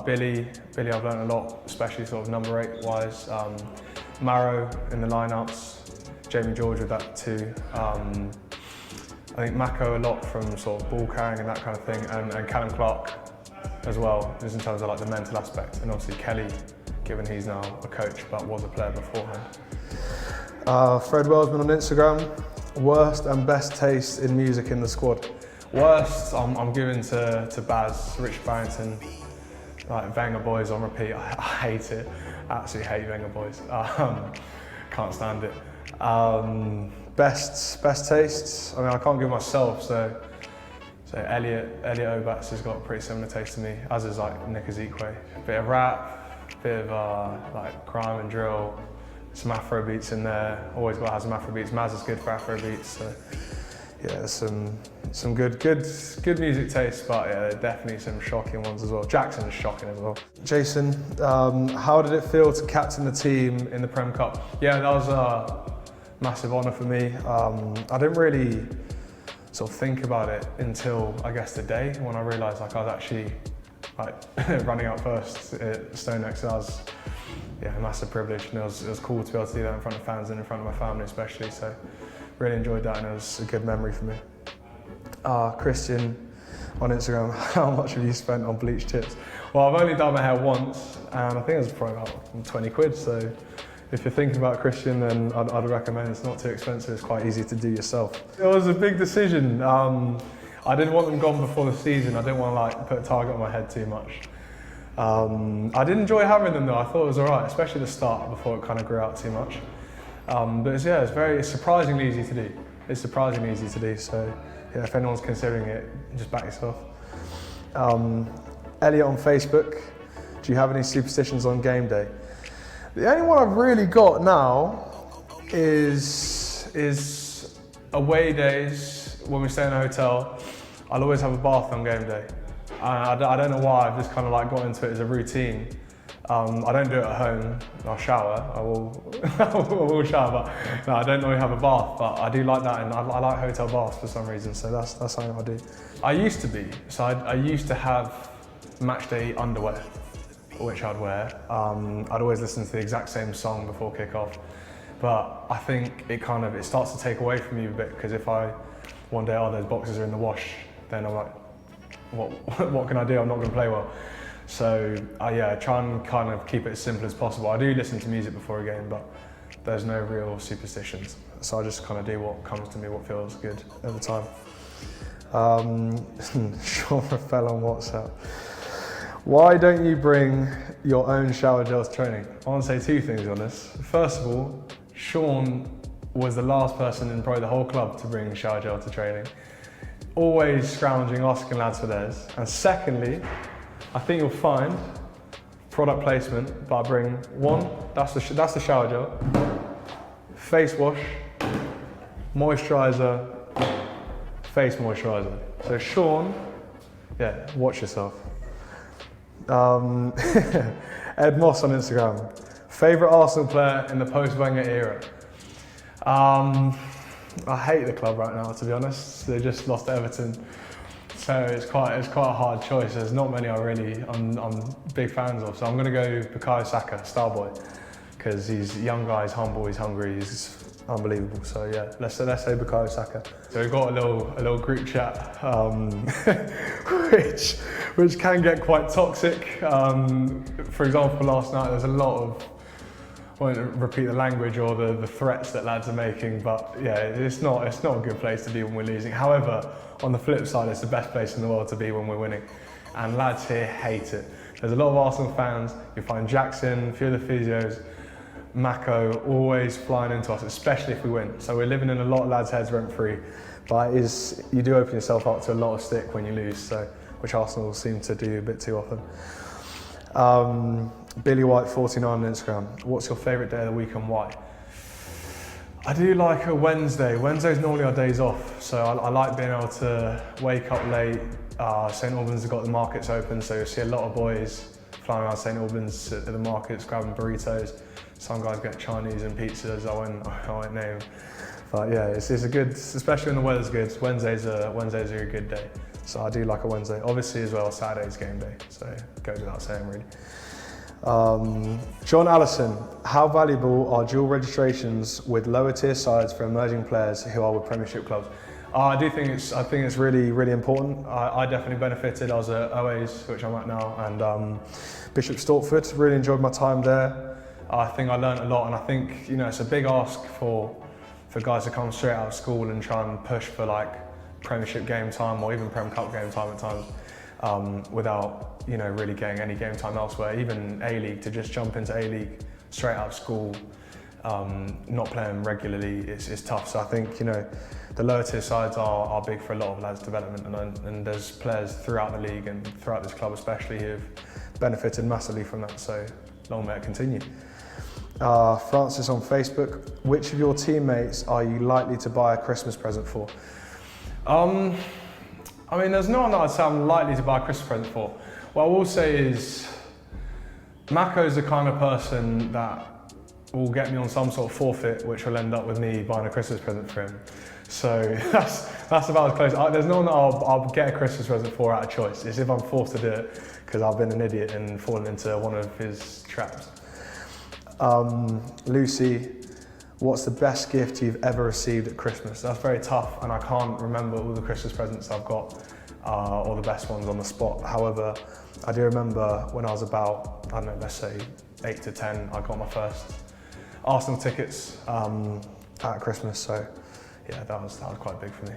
Billy I've learned a lot, especially sort of number 8 wise. Marrow in the lineups, Jamie George with that too. I think Mako a lot from sort of ball carrying and that kind of thing, and Callum Clark as well, just in terms of like the mental aspect, and obviously Kelly, given he's now a coach but was a player beforehand. Fred Wellsman on Instagram. Worst and best taste in music in the squad. Worst, I'm giving to Baz, Rich Barrington, like Wenger Boys on repeat. I hate it, absolutely hate Wenger Boys. Can't stand it. Best tastes. I mean, I can't give myself. So Elliot Obats has got a pretty similar taste to me, as is like Nick Ezekwe. Bit of rap, bit of like crime and drill, some Afro beats in there. Always got to have some Afro beats. Maz is good for Afro beats. So yeah, some good music taste, but yeah, definitely some shocking ones as well. Jackson is shocking as well. Jason, how did it feel to captain the team in the Prem Cup? Yeah, that was a massive honour for me. I didn't really sort of think about it until I guess the day when I realised like I was actually like running out first at Stonex. So that was a massive privilege, and it was cool to be able to do that in front of fans and in front of my family especially. So really enjoyed that, and it was a good memory for me. Christian on Instagram, how much have you spent on bleach tips? Well, I've only done my hair once, and I think it was probably about 20 quid. So if you're thinking about Christian, then I'd recommend it's not too expensive. It's quite easy to do yourself. It was a big decision. I didn't want them gone before the season. I didn't want to like put a target on my head too much. I did enjoy having them though. I thought it was alright, especially the start before it kind of grew out too much. But it's surprisingly easy to do. It's surprisingly easy to do. So yeah, if anyone's considering it, just back yourself. Elliot on Facebook, do you have any superstitions on game day? The only one I've really got now is away days when we stay in a hotel. I'll always have a bath on game day. I don't know why, I've just kind of like got into it as a routine. I don't do it at home. I'll shower. I will shower, but no, I don't normally have a bath. But I do like that, and I like hotel baths for some reason. So that's something I do. I used to be. So I used to have match day underwear, which I'd wear. I'd always listen to the exact same song before kick-off. But I think it starts to take away from you a bit, because if one day those boxes are in the wash, then I'm like, what can I do? I'm not going to play well. So I try and kind of keep it as simple as possible. I do listen to music before a game, but there's no real superstitions. So I just kind of do what comes to me, what feels good at the time. Sean Rafael on WhatsApp. Why don't you bring your own shower gels to training? I want to say two things on this. First of all, Sean was the last person in probably the whole club to bring shower gel to training. Always scrounging, asking lads for theirs. And secondly, I think you'll find product placement, but I bring one, that's the shower gel, face wash, moisturiser, face moisturiser. So Sean, yeah, watch yourself. Ed Moss on Instagram. Favourite Arsenal player in the post-Wenger era? I hate the club right now, to be honest. They just lost to Everton, so it's quite a hard choice. There's not many I'm big fans of, so I'm going to go Bukayo Saka, Starboy, because he's a young guy, he's humble, he's hungry, he's unbelievable. So yeah, let's say Bukayo Saka. So we've got a little group chat, which can get quite toxic. For example, last night there's a lot of, I won't repeat the language or the threats that lads are making, but yeah, it's not a good place to be when we're losing. However, on the flip side, it's the best place in the world to be when we're winning, and lads here hate it. There's a lot of Arsenal fans. You find Jackson, a few of the physios, Mako, always flying into us, especially if we win. So we're living in a lot of lads' heads rent free, but you do open yourself up to a lot of stick when you lose, so which Arsenal seem to do a bit too often. Billy White 49 on Instagram. What's your favourite day of the week and why? I do like a Wednesday. Wednesday's normally our days off, so I like being able to wake up late. St Albans have got the markets open, so you'll see a lot of boys flying around St Albans at the markets grabbing burritos. Some guys get Chinese and pizzas, I won't name. But yeah, it's a good, especially when the weather's good. Wednesdays are a good day. So I do like a Wednesday. Obviously as well, Saturday's game day, so it goes without saying really. John Allison, how valuable are dual registrations with lower tier sides for emerging players who are with Premiership clubs? I think it's really, really important. I definitely benefited. I was at OAs, which I'm at now, and Bishop Stortford. Really enjoyed my time there. I think I learned a lot, and I think it's a big ask for guys to come straight out of school and try and push for like Premiership game time or even Prem Cup game time at times, without really getting any game time elsewhere. Even A-League, to just jump into A-League straight out of school, not playing regularly, is tough. So I think the lower tier sides are big for a lot of lads' development, and there's players throughout the league and throughout this club especially who have benefited massively from that. So long may it continue. Francis on Facebook, which of your teammates are you likely to buy a Christmas present for? I mean, there's no one that I'd say I'm likely to buy a Christmas present for. What I will say is, Mako's the kind of person that will get me on some sort of forfeit, which will end up with me buying a Christmas present for him. So that's about as close. There's no one that I'll get a Christmas present for out of choice. It's if I'm forced to do it because I've been an idiot and fallen into one of his traps. Lucy, what's the best gift you've ever received at Christmas? That's very tough, and I can't remember all the Christmas presents I've got, or the best ones on the spot. However, I do remember when I was about, I don't know, let's say 8 to 10, I got my first Arsenal tickets at Christmas, so yeah, that was quite big for me.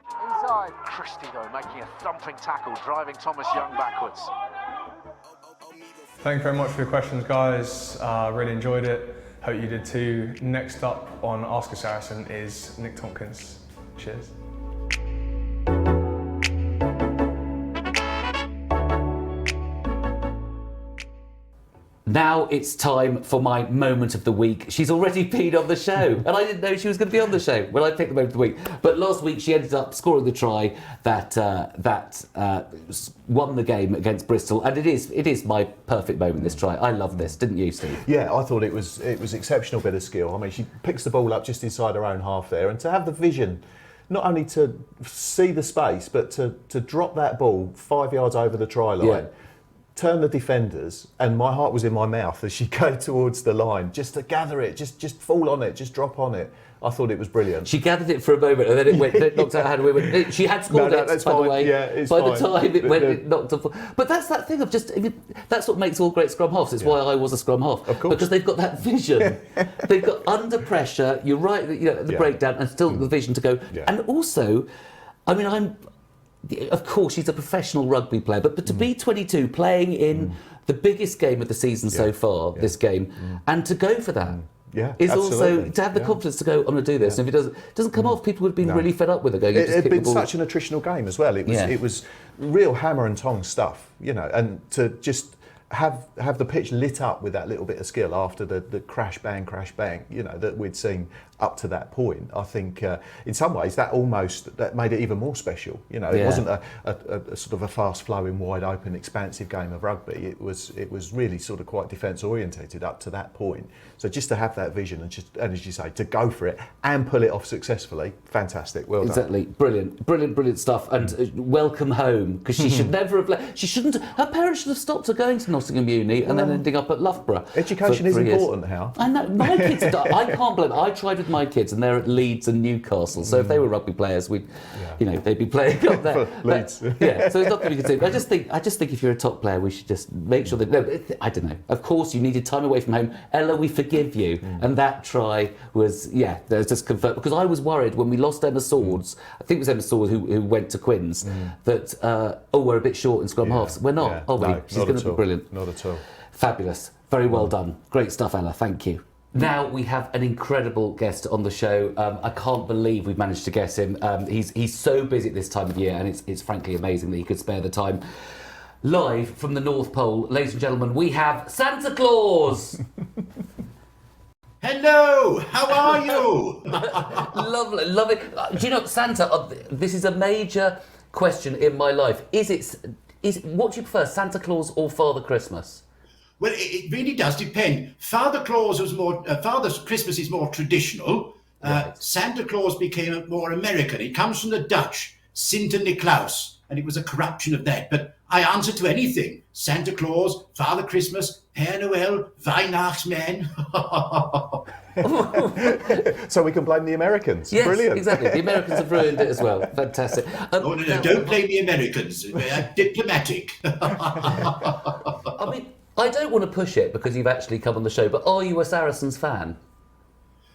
Inside, Christie though, making a thumping tackle, driving Thomas Young backwards. Thank you very much for your questions, guys. Really enjoyed it. Hope you did too. Next up on Ask a Saracen is Nick Tompkins. Cheers. Now it's time for my moment of the week. She's already been on the show, and I didn't know she was going to be on the show when I picked the moment of the week. But last week she ended up scoring the try that won the game against Bristol, and it is my perfect moment. This try, I love this, didn't you, Steve? Yeah, I thought it was exceptional bit of skill. I mean, she picks the ball up just inside her own half there, and to have the vision, not only to see the space, but to drop that ball 5 yards over the try line. Yeah. Turn the defenders, and my heart was in my mouth as she came towards the line, just to gather it, just fall on it, just drop on it. I thought it was brilliant. She gathered it for a moment, and then it went, it knocked out her hand. She had scored it, by the way. Yeah, it's by fine. the time it went, it knocked off. But that's that thing of that's what makes all great scrum halves. It's why I was a scrum half. Of course. Because they've got that vision. They've got under pressure, you're right, the breakdown, and still the vision to go. Yeah. And also, I mean, of course, she's a professional rugby player, but to be 22, playing in the biggest game of the season so far, this game, and to go for that. Yeah, is absolutely. also to have the confidence to go, I'm going to do this. And if it doesn't come off, people would have been really fed up with it. Going, it had been such an attritional game as well. It was real hammer and tongs stuff, and to just have the pitch lit up with that little bit of skill after the crash bang, that we'd seen up to that point. I think in some ways that made it even more special. It wasn't a sort of a fast flowing, wide open, expansive game of rugby. It was really sort of quite defence orientated up to that point. So just to have that vision and as you say, to go for it and pull it off successfully, fantastic. Well done. Exactly, brilliant stuff. And welcome home, because she should never have left. She shouldn't. Her parents should have stopped her going to Nottingham Uni and then ending up at Loughborough. Education is important, Hal. I know. My kids, I can't blame. I tried with my kids, and they're at Leeds and Newcastle. So if they were rugby players, they'd be playing up there. Leeds. So it's not going to be good. I just think if you're a top player, we should just make sure that. No, I don't know. Of course, you needed time away from home. Ella, we forgive you. And that try was just confirmed, because I was worried when we lost Emma Swords. I think it was Emma Swords who went to Quins. That we're a bit short in scrum halves. We're not, are we? No, She's going to be brilliant. Not at all. Fabulous. Very well done. Great stuff, Ella. Thank you. Now we have an incredible guest on the show. I can't believe we've managed to get him. He's so busy at this time of year, and it's frankly amazing that he could spare the time. Live from the North Pole, ladies and gentlemen, we have Santa Claus. Hello, how are you? Lovely. Do you know, Santa? This is a major question in my life. Is what do you prefer, Santa Claus or Father Christmas? Well, it really does depend. Father Christmas is more traditional. Right. Santa Claus became more American. It comes from the Dutch, Sinterklaas, and it was a corruption of that. But I answer to anything. Santa Claus, Father Christmas, Père Noël, Weihnachtsmann. So we can blame the Americans. Yes, Brilliant. Exactly. The Americans have ruined it as well. Fantastic. No, don't blame the Americans. We're diplomatic. I mean, I don't want to push it because you've actually come on the show, but are you a Saracens fan?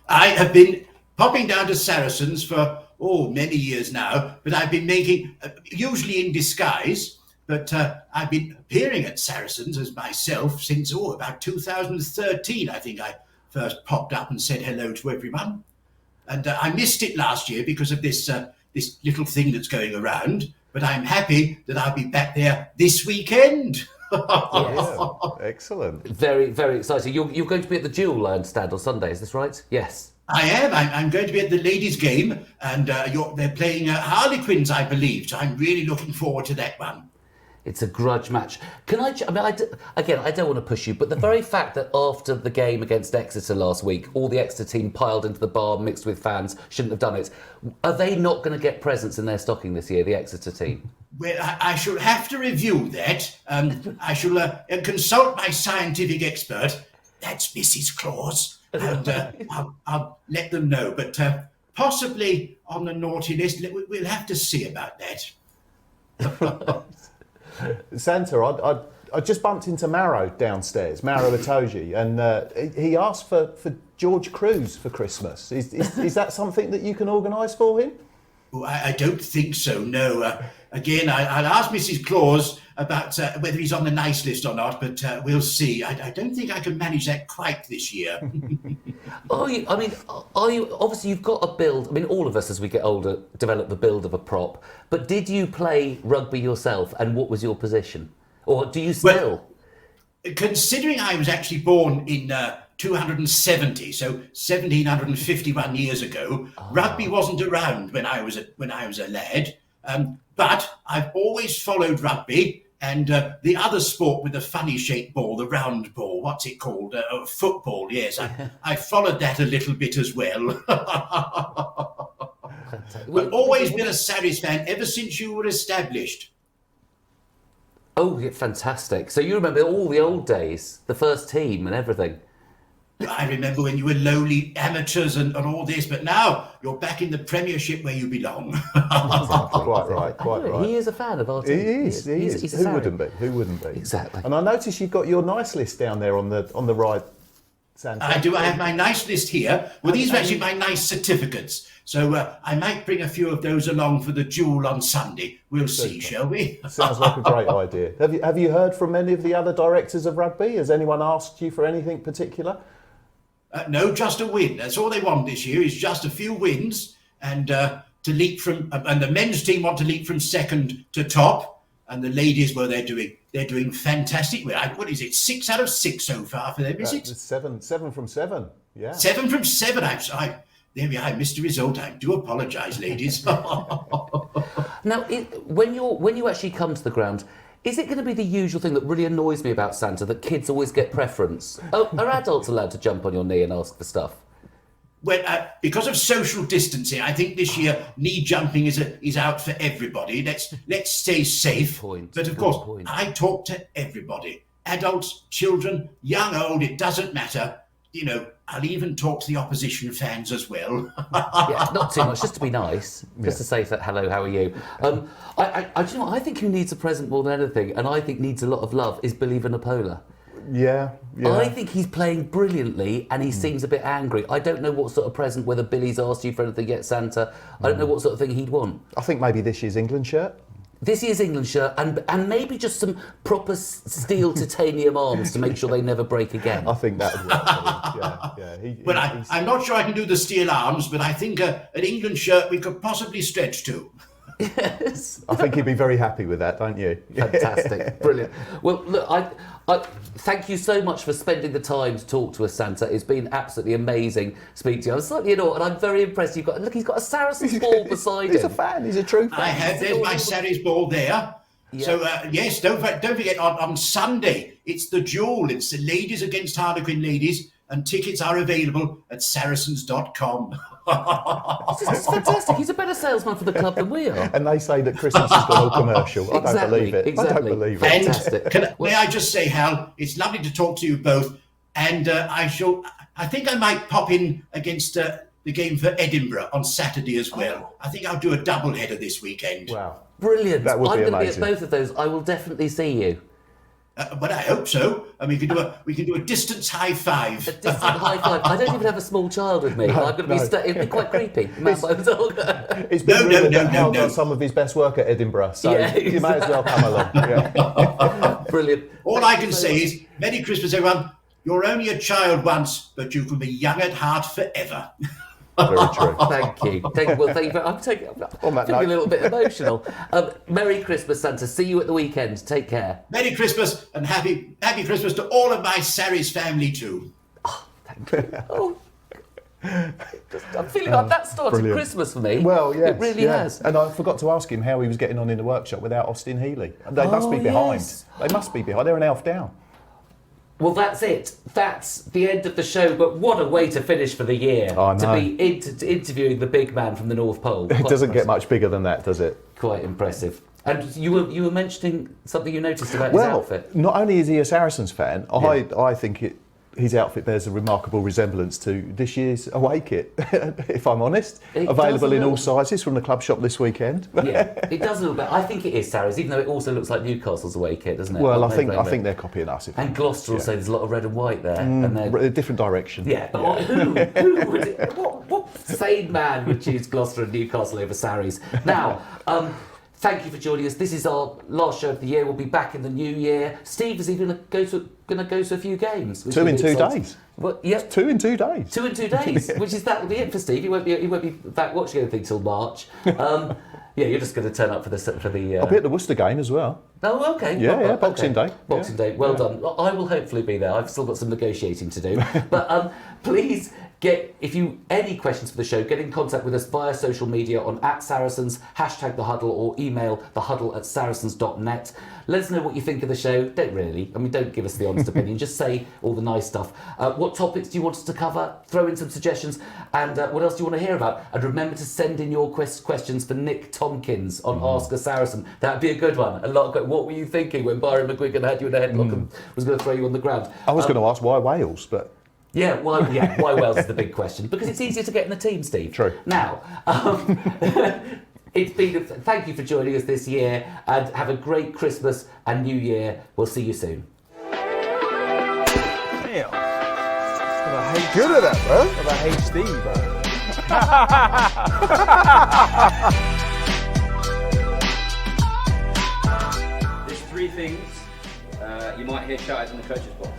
I have been popping down to Saracens for many years now, but I've been making, usually in disguise, but I've been appearing at Saracens as myself since about 2013. I think I first popped up and said hello to everyone, and I missed it last year because of this little thing that's going around. But I'm happy that I'll be back there this weekend. Yes. Excellent. Very, very exciting. You're going to be at the Duel, I understand, on Sunday. Is this right? Yes. I am. I'm going to be at the ladies' game, and they're playing Harlequins, I believe. So I'm really looking forward to that one. It's a grudge match. I don't want to push you, but the very fact that after the game against Exeter last week, all the Exeter team piled into the bar mixed with fans, shouldn't have done it. Are they not going to get presents in their stocking this year, the Exeter team? Well, I shall have to review that. I shall consult my scientific expert. That's Mrs. Claus. And I'll let them know. But possibly on the naughty list, we'll have to see about that. Santa, I just bumped into Maro downstairs, Maro Itoje, and he asked for George Cruz for Christmas. Is that something that you can organise for him? Oh, I don't think so, no. Again, I'll ask Mrs. Claus about whether he's on the nice list or not, but we'll see. I don't think I can manage that quite this year. Are you? Obviously, you've got a build. I mean, all of us, as we get older, develop the build of a prop. But did you play rugby yourself, and what was your position? Or do you still? Well, considering I was actually born in 270, so 1751 years ago, rugby wasn't around when I was a lad. But I've always followed rugby and the other sport with the funny shaped ball, the round ball. What's it called? Football. Yes, I followed that a little bit as well. But always been a Sarries fan ever since you were established. Oh, yeah, fantastic! So you remember all the old days, the first team and everything. I remember when you were lowly amateurs and all this, but now you're back in the Premiership where you belong. Quite right. He is a fan of our team. He is. He's a Who Sarri. wouldn't be? Exactly. And I noticed you've got your nice list down there on the right, Santa. I do. I have my nice list here. Well, these are actually my nice certificates. So I might bring a few of those along for the Duel on Sunday. We'll see, shall we? Sounds like a great idea. Have you heard from any of the other directors of rugby? Has anyone asked you for anything particular? No, just a win. That's all they want this year, is just a few wins and to leap from. And the men's team want to leap from second to top, and the ladies, well, they're doing fantastic. What is it? 6 out of 6 so far for them, is it? Seven from 7. Yeah. 7 from 7. There we are. I missed a result. I do apologise, ladies. Now, when you actually come to the ground, is it going to be the usual thing that really annoys me about Santa, that kids always get preference? Are adults allowed to jump on your knee and ask for stuff? Well, because of social distancing, I think this year knee jumping is out for everybody. Let's stay safe. But of course, I talk to everybody. Adults, children, young, old, it doesn't matter. You know, I'll even talk to the opposition fans as well. Yeah, not too much, just to be nice, just to say that, hello, how are you? Do you know what, I think who needs a present more than anything, and I think needs a lot of love, is Billy Vanapola. Yeah. I think he's playing brilliantly, and he seems a bit angry. I don't know what sort of present, whether Billy's asked you for anything yet, Santa. I don't know what sort of thing he'd want. I think maybe this year's England shirt. This year's England shirt, and maybe just some proper steel titanium arms to make sure they never break again. I think that would work. Yeah. Well, I'm not sure I can do the steel arms, but I think an England shirt we could possibly stretch to. Yes. I think he'd be very happy with that, don't you? Fantastic. Brilliant. Well, look, I thank you so much for spending the time to talk to us, Santa. It's been absolutely amazing speaking to you. I'm slightly in awe, and I'm very impressed. He's got a Saracens ball beside him. He's a fan. He's a true fan. There's my Sarries ball there. Yeah. So, yes, don't forget, on Sunday, it's the duel. It's the ladies against Harlequin ladies, and tickets are available at saracens.com. It's fantastic. He's a better salesman for the club than we are. And they say that Christmas has gone all commercial. I don't believe it. Exactly. I don't believe it. Fantastic. May I just say, Hal, it's lovely to talk to you both. And I think I might pop in against the game for Edinburgh on Saturday as well. I think I'll do a double header this weekend. Wow. Brilliant. That would be I'm going amazing. to be at both of those. I will definitely see you. But I hope so. I mean, we can do a distance high five. A distant high five. I don't even have a small child with me. I'm going to be. It'd be quite creepy. It's been rumored that Hal does some of his best work at Edinburgh, so you may as well come along. Yeah. Brilliant. All I can say is, Merry Christmas, everyone. You're only a child once, but you can be young at heart forever. Very true. Thank you. Well, thank you. I'm feeling a little bit emotional. Merry Christmas, Santa. See you at the weekend. Take care. Merry Christmas and happy Christmas to all of my Sarries family too. Oh, thank you. Oh. I'm feeling like that started Brilliant. Christmas for me. Well, yes, it really has. And I forgot to ask him how he was getting on in the workshop without Austin Healey. They must be behind. Yes. They must be behind. They're an elf down. Well, that's it. That's the end of the show. But what a way to finish for the year. I know. To be interviewing the big man from the North Pole. It Quite doesn't get impressive. much bigger than that, does it? Quite impressive. And you were mentioning something you noticed about his outfit. Not only is he a Saracens fan, I think his outfit bears a remarkable resemblance to this year's away kit, if I'm honest. It Available does in all look- sizes from the club shop this weekend. Yeah, it does a little bit. I think it is Sarries, even though it also looks like Newcastle's away kit, doesn't it? Well, Like I think they're copying us. And Gloucester will say there's a lot of red and white there. And they're A different direction. Yeah, but who would what sane man would choose Gloucester and Newcastle over Sarries? Now, thank you for joining us. This is our last show of the year. We'll be back in the new year. Steve is even going to go to a few games. which 2 will in be 2 exciting. days. Well, yeah, 2 in 2 days. 2 in 2 days, which is that will be it for Steve. He won't be back watching anything till March. Yeah, you're just going to turn up for the. I'll be at the Worcester game as well. Oh, okay. Yeah, Boxing Day. Boxing Day. Well done. I will hopefully be there. I've still got some negotiating to do. But please if you any questions for the show, get in contact with us via social media on @Saracens, #TheHuddle, or email thehuddle@saracens.net. Let us know what you think of the show. Don't give us the honest opinion. Just say all the nice stuff. What topics do you want us to cover? Throw in some suggestions. And what else do you want to hear about? And remember to send in your questions for Nick Tompkins on Ask a Saracen. That'd be a good one. What were you thinking when Byron McGuigan had you in a headlock and was going to throw you on the ground? I was going to ask why Wales, but... Why Wales is the big question. Because it's easier to get in the team, Steve. True. Now, it's been thank you for joining us this year, and have a great Christmas and New Year. We'll see you soon. Damn. Good at that, bro. But I hate Steve, bro. There's 3 things you might hear shouted in the coach's box.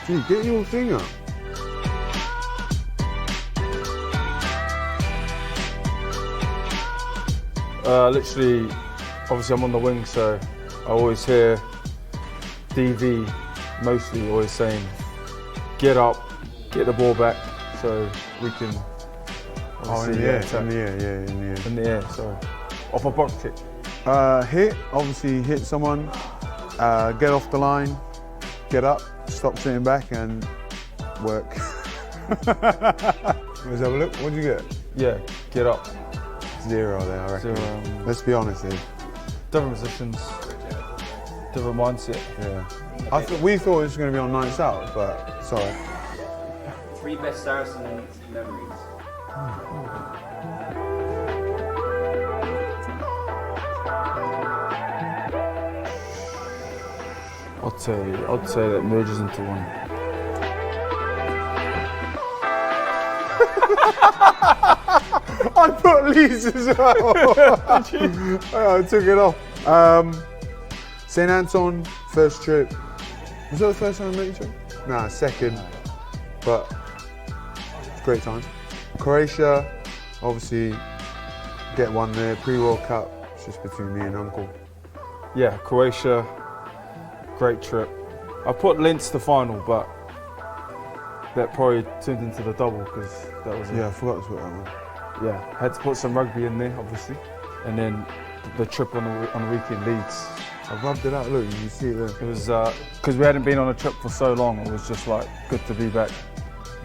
Dude, get your thing up. Literally, obviously I'm on the wing, so I always hear DV mostly always saying, get up, get the ball back, so we can in the air, in the air, sorry. Off a box kick. Hit, obviously hit someone, get off the line, get up, stop sitting back and work. Let's have a look, what did you get? Yeah, get up. 0 there, I reckon. 0. Let's be honest here. Different positions, different mindset. Yeah. We thought it was going to be on nights out, but sorry. 3 best Saracen memories. I'd say that merges into one. I put Leeds as well. I took it off. St Anton, first trip. Was that the first time I met you, Joe? Nah, second. But great time. Croatia, obviously get one there. Pre-World Cup, it's just between me and Uncle. Yeah, Croatia, great trip. I put Linz to final, but that probably turned into the double because that was. Yeah, I forgot to put that one. Yeah, had to put some rugby in there, obviously, and then the trip on the weekend, Leeds. I rubbed it out. Look, you can see it there. It was because we hadn't been on a trip for so long. It was just like good to be back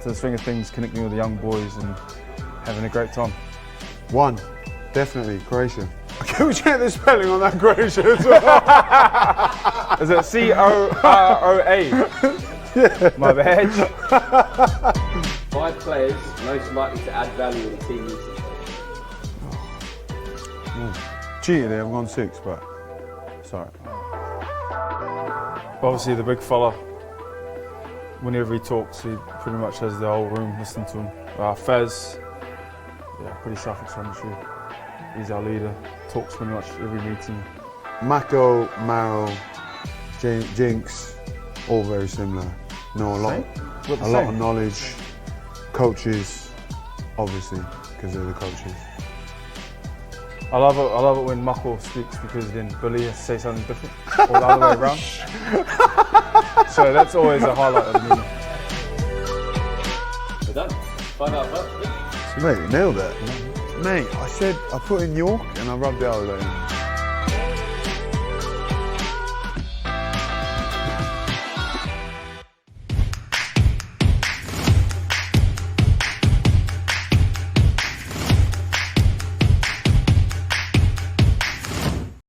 to the swing of things, connecting with the young boys and having a great time. One, definitely Croatia. Can we check the spelling on that Croatia as well? Is it C-O-R-O-A? Yeah. My bad. 5 players most likely to add value in a team meeting. Cheated there, I've gone 6, but sorry. Obviously the big fella, whenever he talks, he pretty much has the whole room listening to him. Faz, yeah, pretty self-explanatory. He's our leader, talks pretty much every meeting. Mako, Maro, Jinx, all very similar. Know a lot of knowledge. Coaches, obviously, because they're the coaches. I love it when Mako speaks because then Billy has to say something different, or the other way around. So that's always a highlight of the meeting. We're done. 5 out of 5. Mate, nailed it. Mate, I said I put in York and I rubbed it out of there.